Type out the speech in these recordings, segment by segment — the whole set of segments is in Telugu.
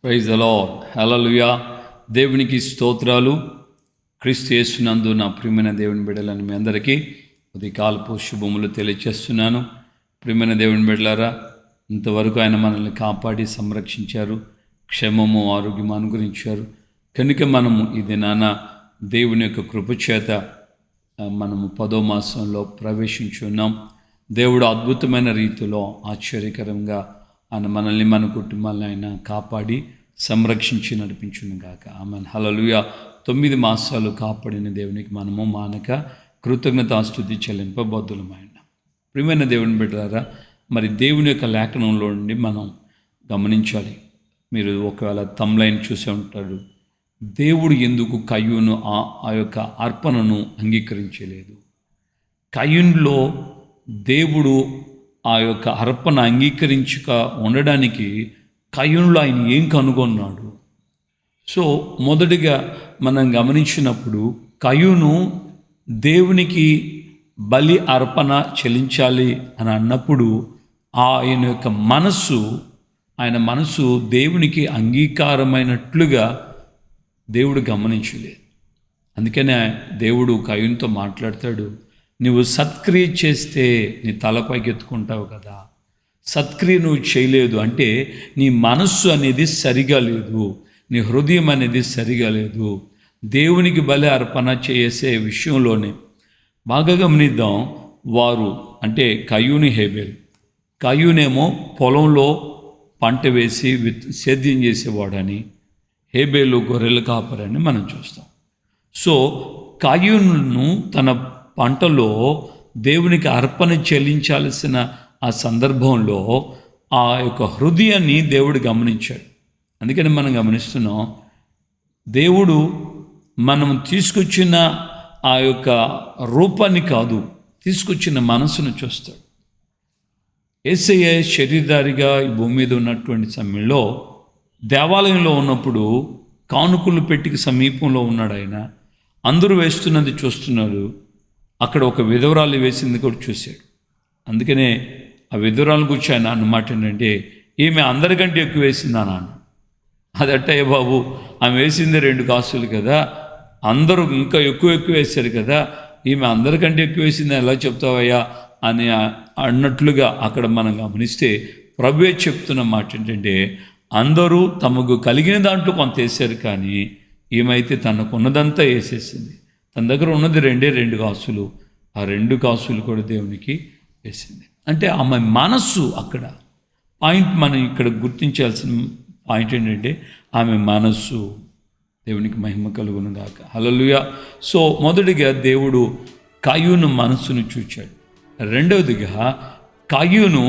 Praise the lord. హల్లెలూయా. దేవునికి స్తోత్రాలు. క్రీస్తు యేసునందు నా ప్రియమైన దేవుని బిడ్డలని మీ అందరికీ ఉదయకాలపు శుభములు తెలియచేస్తున్నాను. ప్రియమైన దేవుని బిడ్డలారా, ఇంతవరకు ఆయన మనల్ని కాపాడి సంరక్షించారు, క్షేమము ఆరోగ్యం అనుగ్రహించారు. కనుక మనము ఈ దినాన దేవుని యొక్క కృపచేత మనము 10వ మాసంలో ప్రవేశించున్నాం. దేవుడు అద్భుతమైన రీతిలో ఆశ్చర్యకరంగా ఆయన మనల్ని మన కుటుంబాలను ఆయన కాపాడి సంరక్షించి నడిపించును గాక. ఆమేన్. హల్లెలూయా. 9 మాసాలు కాపాడిన దేవునికి మనము మానక కృతజ్ఞతాస్తుతి చెల్లింపబద్దులమైన ప్రియమైన దేవుని బిడ్డలారా, మరి దేవుని యొక్క లేఖనంలో నుండి మనం గమనించాలి. మీరు ఒకవేళ తమ్లైన్ చూసే ఉంటారు, దేవుడు ఎందుకు కయ్యూను ఆ యొక్క అర్పణను అంగీకరించలేదు. కయ్యూన్లో దేవుడు ఆ యొక్క అర్పణ అంగీకరించక ఉండడానికి కయ్యూనులో ఆయన ఏం కనుగొన్నాడు? సో మొదటిగా మనం గమనించినప్పుడు కయ్యూను దేవునికి బలి అర్పణ చెల్లించాలి అని అన్నప్పుడు ఆయన యొక్క ఆయన మనసు దేవునికి అంగీకారమైనట్లుగా దేవుడు గమనించలేదు. అందుకనే దేవుడు కయ్యూనుతో మాట్లాడతాడు, నువ్వు సత్క్రియ చేస్తే నీ తలపైకి ఎత్తుకుంటావు కదా, సత్క్రియ నువ్వు చేయలేదు అంటే నీ మనస్సు అనేది సరిగా లేదు, నీ హృదయం అనేది సరిగా లేదు. దేవునికి బలి అర్పణ చేసే విషయంలోనే బాగా గమనిద్దాం. వారు అంటే కయ్యూను, హేబేలు. కయ్యూనేమో పొలంలో పంట వేసి సేద్యం చేసేవాడని, హేబేలు గొర్రెల కాపరని మనం చూస్తాం. సో కయ్యూను తన పంటలో దేవునికి అర్పణ చెల్లించాల్సిన ఆ సందర్భంలో ఆ యొక్క హృదయాన్ని దేవుడు గమనించాడు. అందుకని మనం గమనిస్తున్నాం, దేవుడు మనం తీసుకొచ్చిన ఆ యొక్క రూపాన్ని కాదు, తీసుకొచ్చిన మనసును చూస్తాడు. యేసయ్య శరీరధారిగా ఈ భూమి మీద ఉన్నటువంటి సమయంలో దేవాలయంలో ఉన్నప్పుడు కానుకలు పెట్టికి సమీపంలో ఉన్నాడు ఆయన. అందరూ వేస్తున్నది చూస్తున్నారు. అక్కడ ఒక విధవరాలు వేసింది కూడా చూశాడు. అందుకనే ఆ విధవరాలు గురించి ఆయన అన్నమాట ఏంటంటే, ఈమె అందరికంటే ఎక్కువ వేసింది అని అన్నాడు. అది అట్టయ్య బాబు, ఆమె వేసింది 2 కాసులు కదా, అందరూ ఇంకా ఎక్కువ వేశారు కదా, ఈమె అందరికంటే ఎక్కువ వేసింది ఎలా చెప్తావయ్యా అని అన్నట్లుగా అక్కడ మనం గమనిస్తే ప్రభువే చెప్తున్న మాట ఏంటంటే, అందరూ తమకు కలిగిన దాంట్లో కొంత వేశారు, కానీ ఈమెయితే తనకున్నదంతా వేసేసింది. తన దగ్గర ఉన్నది 2 కాసులు, ఆ 2 కాసులు కూడా దేవునికి వేసింది. అంటే ఆమె మనస్సు, అక్కడ పాయింట్ మనం ఇక్కడ గుర్తించాల్సిన పాయింట్ ఏంటంటే ఆమె మనస్సు. దేవునికి మహిమ కలుగును గాక. హల్లెలూయా. సో మొదటిగా దేవుడు కయ్యూను మనస్సును చూచాడు. రెండవదిగా కయ్యూను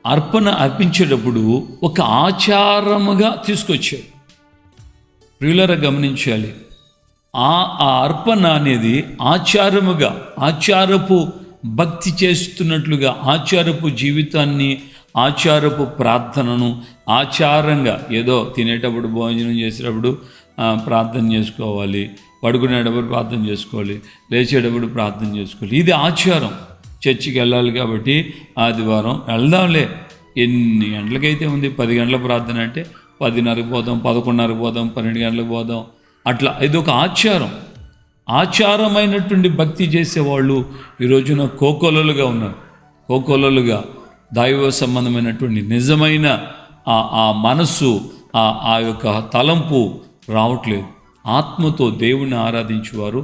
అర్పణ అర్పించేటప్పుడు ఒక ఆచారముగా తీసుకొచ్చాడు. ప్రియులారా గమనించాలి, ఆ అర్పణ అనేది ఆచారముగా, ఆచారపు భక్తి చేస్తున్నట్లుగా, ఆచారపు జీవితాన్ని, ఆచారపు ప్రార్థనను ఆచారంగా, ఏదో తినేటప్పుడు భోజనం చేసేటప్పుడు ప్రార్థన చేసుకోవాలి, పడుకునేటప్పుడు ప్రార్థన చేసుకోవాలి, లేచేటప్పుడు ప్రార్థన చేసుకోవాలి, ఇది ఆచారం. చర్చికి వెళ్ళాలి కాబట్టి ఆదివారం వెళ్దాంలే, ఎన్ని గంటలకైతే ఉంది, 10 గంటల ప్రార్థన అంటే 10:30కి పోదాం, 11:30కి పోదాం, 12 గంటలకు పోదాం, అట్లా ఇది ఒక ఆచారం. ఆచారమైనటువంటి భక్తి చేసేవాళ్ళు ఈ రోజున కోకొలలుగా ఉన్నారు. కోకొలలుగా దైవ సంబంధమైనటువంటి నిజమైన ఆ మనస్సు, ఆ యొక్క తలంపు రావట్లేదు. ఆత్మతో దేవుణ్ణి ఆరాధించేవారు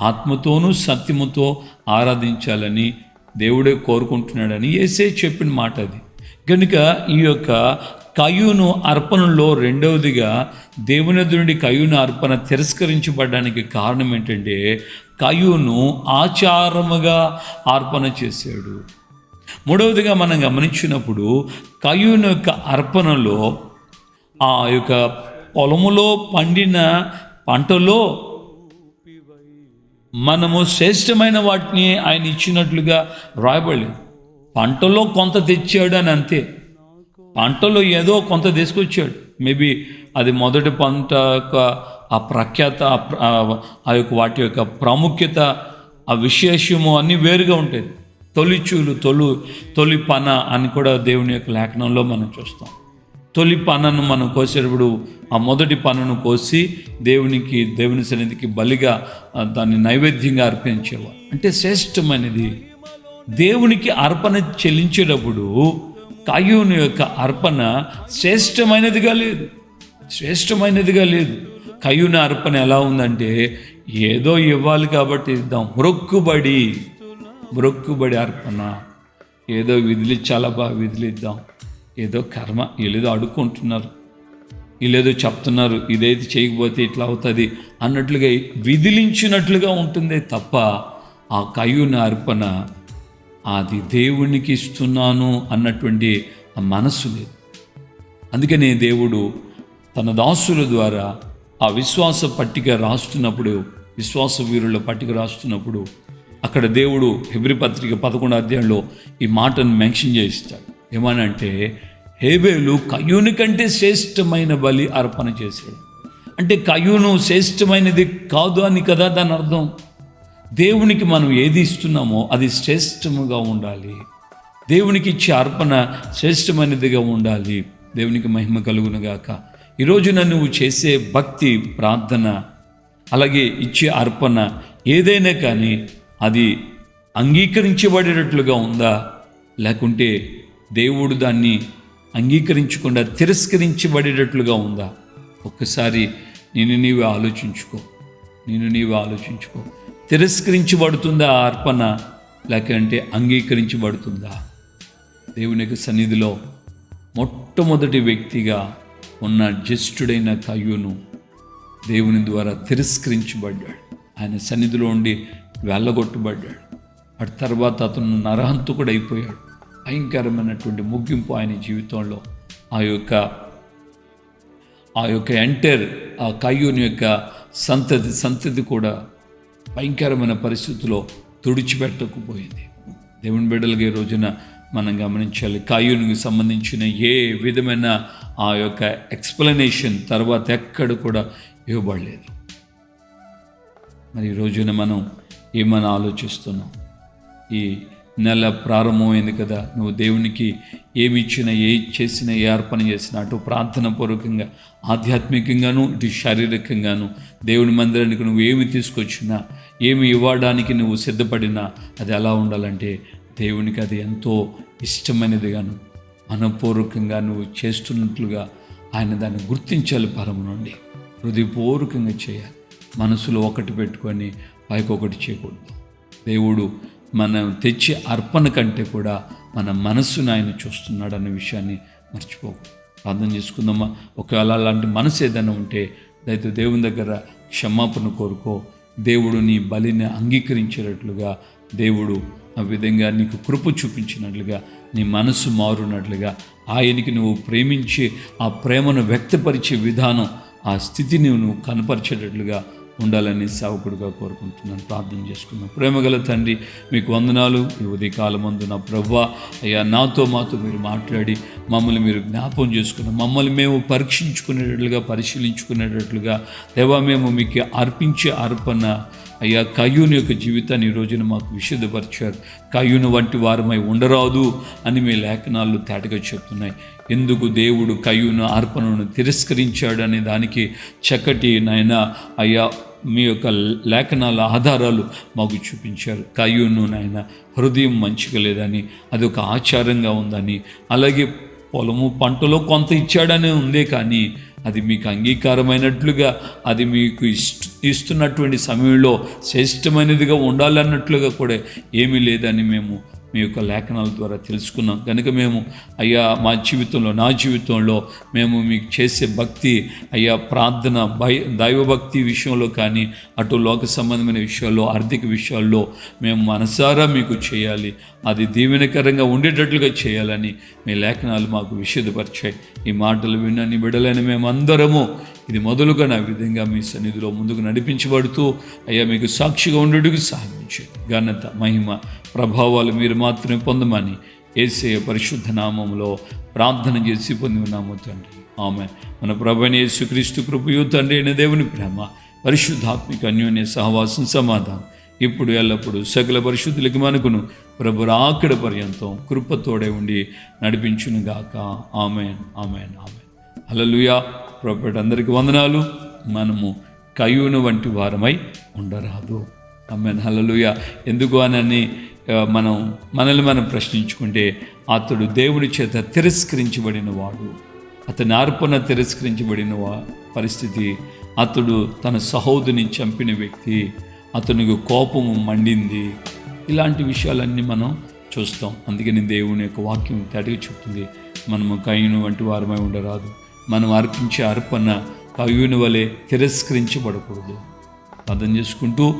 ఆత్మతోనూ సత్యముతో ఆరాధించాలని దేవుడే కోరుకుంటున్నాడని యేసే చెప్పిన మాట అది. కనుక ఈ యొక్క కయ్యూను అర్పణలో రెండవదిగా దేవుని నుండి కయ్యూను అర్పణ తిరస్కరించబడడానికి కారణం ఏంటంటే, కయ్యూను ఆచారముగా అర్పణ చేశాడు. మూడవదిగా మనం గమనించినప్పుడు కయ్యూను యొక్క అర్పణలో ఆ యొక్క పొలములో పండిన పంటలో మనము శ్రేష్టమైన వాటిని ఆయన ఇచ్చినట్లుగా రాయబడలేదు. పంటలో కొంత తెచ్చాడు అని అంతే. పంటలో ఏదో కొంత తీసుకొచ్చాడు. మేబీ అది మొదటి పంట యొక్క ఆ ప్రఖ్యాత, ఆ యొక్క వాటి యొక్క ప్రాముఖ్యత, ఆ విశేషము అన్నీ వేరుగా ఉంటాయి. తొలిచూలు, తొలి పన అని కూడా దేవుని యొక్క లేఖనంలో మనం చూస్తాం. తొలి పనను మనం కోసేటప్పుడు ఆ మొదటి పనను కోసి దేవుని సన్నిధికి బలిగా దాన్ని నైవేద్యంగా అర్పించేవారు. అంటే శ్రేష్టమైనది. దేవునికి అర్పణ చెల్లించేటప్పుడు కయ్యూను యొక్క అర్పణ శ్రేష్టమైనదిగా లేదు. కయ్యూను అర్పణ ఎలా ఉందంటే, ఏదో ఇవ్వాలి కాబట్టి ఇద్దాం, మ్రొక్కుబడి అర్పణ. ఏదో చాలా బాగా విదిలిద్దాం, ఏదో కర్మ, వీళ్ళేదో అడుక్కుంటున్నారు, వీళ్ళేదో చెప్తున్నారు, ఇదైతే చేయకపోతే ఇట్లా అవుతుంది అన్నట్లుగా విదిలించినట్లుగా ఉంటుందే తప్ప ఆ కయ్యూను అర్పణ అది దేవునికి ఇస్తున్నాను అన్నటువంటి ఆ మనస్సు లేదు. అందుకనే దేవుడు తన దాసుల ద్వారా ఆ విశ్వాస వీరుల పట్టిక రాస్తున్నప్పుడు అక్కడ దేవుడు హెబ్రీ పత్రిక 11వ అధ్యాయంలో ఈ మాటను మెన్షన్ చేస్తాడు. ఏమనంటే, హేబేలు కయ్యూను కంటే శ్రేష్టమైన బలి అర్పణ చేశాడు. అంటే కయ్యూను శ్రేష్టమైనది కాదు అని కదా దాని అర్థం. దేవునికి మనం ఏది ఇస్తున్నామో అది శ్రేష్టముగా ఉండాలి. దేవునికి ఇచ్చే అర్పణ శ్రేష్టమైనదిగా ఉండాలి. దేవునికి మహిమ కలుగునుగాక. ఈరోజున నువ్వు చేసే భక్తి, ప్రార్థన, అలాగే ఇచ్చే అర్పణ ఏదైనా కానీ అది అంగీకరించబడేటట్లుగా ఉందా, లేకుంటే దేవుడు దాన్ని అంగీకరించకుండా తిరస్కరించబడేటట్లుగా ఉందా? ఒక్కసారి నేను నీవే ఆలోచించుకో. తిరస్కరించబడుతుందా ఆ అర్పణ, లేకంటే అంగీకరించబడుతుందా? దేవుని యొక్క సన్నిధిలో మొట్టమొదటి వ్యక్తిగా ఉన్న జ్యేష్ఠుడైన కయ్యూను దేవుని ద్వారా తిరస్కరించబడ్డాడు. ఆయన సన్నిధిలో ఉండి వెళ్ళగొట్టబడ్డాడు. అటు తర్వాత అతను నరహంతకుడు అయిపోయాడు. భయంకరమైనటువంటి ముగింపు ఆయన జీవితంలో. ఆ యొక్క ఎంటర్ ఆ కయ్యూను యొక్క సంతతి కూడా భయంకరమైన పరిస్థితుల్లో తుడిచిపెట్టకపోయింది. దేవుని బిడ్డలుగా ఈ రోజున మనం గమనించాలి, కయ్యూనుకి సంబంధించిన ఏ విధమైన ఆ యొక్క ఎక్స్ప్లెనేషన్ తర్వాత ఎక్కడ కూడా ఇవ్వబడలేదు. మరి ఈ రోజున మనం ఏమని ఆలోచిస్తున్నాం? ఈ నెల ప్రారంభమైంది కదా, నువ్వు దేవునికి ఏమి ఇచ్చినా, ఏ చేసినా, ఏ అర్పణ చేసినా, అటు ప్రార్థన పూర్వకంగా, ఆధ్యాత్మికంగాను, ఇటు శారీరకంగాను, దేవుని మందిరానికి నువ్వు ఏమి తీసుకొచ్చినా, ఏమి ఇవ్వడానికి నువ్వు సిద్ధపడినా అది ఎలా ఉండాలంటే దేవునికి అది ఎంతో ఇష్టమైనదిగాను, మనపూర్వకంగా నువ్వు చేస్తున్నట్లుగా ఆయన దాన్ని గుర్తించాలి. పరమ నుండి హృదయపూర్వకంగా చేయాలి. మనసులో ఒకటి పెట్టుకొని పైకి ఒకటి చేయకూడదు. దేవుడు మనం తెచ్చే అర్పణ కంటే కూడా మన మనస్సును ఆయన చూస్తున్నాడు అనే విషయాన్ని మర్చిపోకూడదు. ప్రార్థన చేసుకుందామా? ఒకవేళ అలాంటి మనసు ఏదైనా ఉంటే దయతో దేవుని దగ్గర క్షమాపణ కోరుకో. దేవుడు నీ బలిని అంగీకరించేటట్లుగా, దేవుడు ఆ విధంగా నీకు కృప చూపించినట్లుగా, నీ మనసు మారునట్లుగా, ఆయనకి నువ్వు ప్రేమించి ఆ ప్రేమను వ్యక్తపరిచే విధానం, ఆ స్థితిని నువ్వు కనపరిచేటట్లుగా ఉండాలని సేవకుడిగా కోరుకుంటున్నాను. ప్రార్థన చేసుకున్నాను. ప్రేమగల తండ్రి, మీకు వందనాలు. ఈ ఉదయకాలమందు నా ప్రభువా, అయ్యా మాతో మీరు మాట్లాడి మమ్మల్ని మీరు జ్ఞాపకం చేసుకున్నాం. మమ్మల్ని మేము పరీక్షించుకునేటట్లుగా, పరిశీలించుకునేటట్లుగా దేవా, మేము మీకు అర్పించే అర్పణ అయ్యా కయ్యూను యొక్క జీవితాన్ని ఈ రోజున మాకు విశదపరిచారు. కయ్యూను వంటి వారమై ఉండరాదు అని మీ లేఖనాలు తేటగా చెప్తున్నాయి. ఎందుకు దేవుడు కయ్యూను అర్పణను తిరస్కరించాడు అనే దానికి చక్కటి నాయన అయ్యా మీ యొక్క లేఖనాల ఆధారాలు మాకు చూపించారు. కయ్యూను నాయన హృదయం మంచిగా లేదని, అది ఒక ఆచారంగా ఉందని, అలాగే పొలము పంటలో కొంత ఇచ్చాడనే ఉందే కానీ అది మీకు అంగీకారమైనట్లుగా, అది మీకు ఇస్తున్నటువంటి సమయంలో శ్రేష్టమైనదిగా ఉండాలన్నట్లుగా కూడా ఏమీ లేదని మేము మీ యొక్క లేఖనాల ద్వారా తెలుసుకున్నాం. కనుక మేము అయ్యా మా జీవితంలో, నా జీవితంలో మేము మీకు చేసే భక్తి అయ్యా ప్రార్థన, దైవభక్తి విషయంలో కానీ, అటు లోక సంబంధమైన విషయాల్లో, ఆర్థిక విషయాల్లో మేము మనసారా మీకు చేయాలి, అది దీవెనకరంగా ఉండేటట్లుగా చేయాలని మీ లేఖనాలు మాకు విశదపరిచాయి. ఈ మాటలు విన్న బిడ్డలైన మేమందరము ఇది మొదలుగా నా విధంగా మీ సన్నిధిలో ముందుకు నడిపించబడుతూ అయ్యా మీకు సాక్షిగా ఉండేందుకు సహాయించే ఘనత, మహిమ, ప్రభావాలు మీరు మాత్రమే పొందమని యేసయ్య పరిశుద్ధ నామములో ప్రార్థన చేసి పొంది ఉన్నాము తండ్రి. ఆమేన్. మన ప్రభువైన యేసుక్రీస్తు కృపయు, తండ్రి అయిన దేవుని ప్రేమ, పరిశుద్ధాత్మిక అన్యోన్య సహవాసం, సమాధానం ఇప్పుడు ఎల్లప్పుడు సకల పరిశుద్ధులకి మనకును ప్రభు రాకడ పర్యంతం కృపతోడే ఉండి నడిపించునుగాక. ఆమేన్, ఆమేన్, ఆమేన్. హల్లెలూయా. ప్రభువు అందరికీ వందనాలు. మనము కయ్యూను వంటి వారమై ఉండరాదు. ఆమేన్. హల్లెలూయా. ఎందుకు అని మనం మనల్ని మనం ప్రశ్నించుకుంటే, అతడు దేవుని చేత తిరస్కరించబడిన వాడు, అతని అర్పణ తిరస్కరించబడిన పరిస్థితి, అతడు తన సహోదరిని చంపిన వ్యక్తి, అతనికి కోపము మండింది. ఇలాంటి విషయాలన్నీ మనం చూస్తాం. అందుకని దేవుని యొక్క వాక్యం తడిగా చెప్తుంది, మనము కయ్యూను వంటి వారమై ఉండరాదు. మనం అర్పించే అర్పణ కయ్యూను వలె తిరస్కరించబడకూడదు. అర్థం చేసుకుంటూ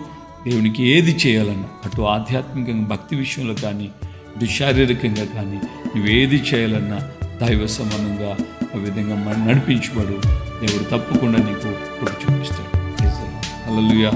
దేవునికి ఏది చేయాలన్నా, అటు ఆధ్యాత్మికంగా భక్తి విషయంలో కానీ, ఇటు శారీరకంగా కానీ, నువ్వేది చేయాలన్నా దైవ సంబంధంగా ఆ విధంగా నడిపించబడు. దేవుడు తప్పకుండా నీకు కృప చూపిస్తాడు. హల్లెలూయా.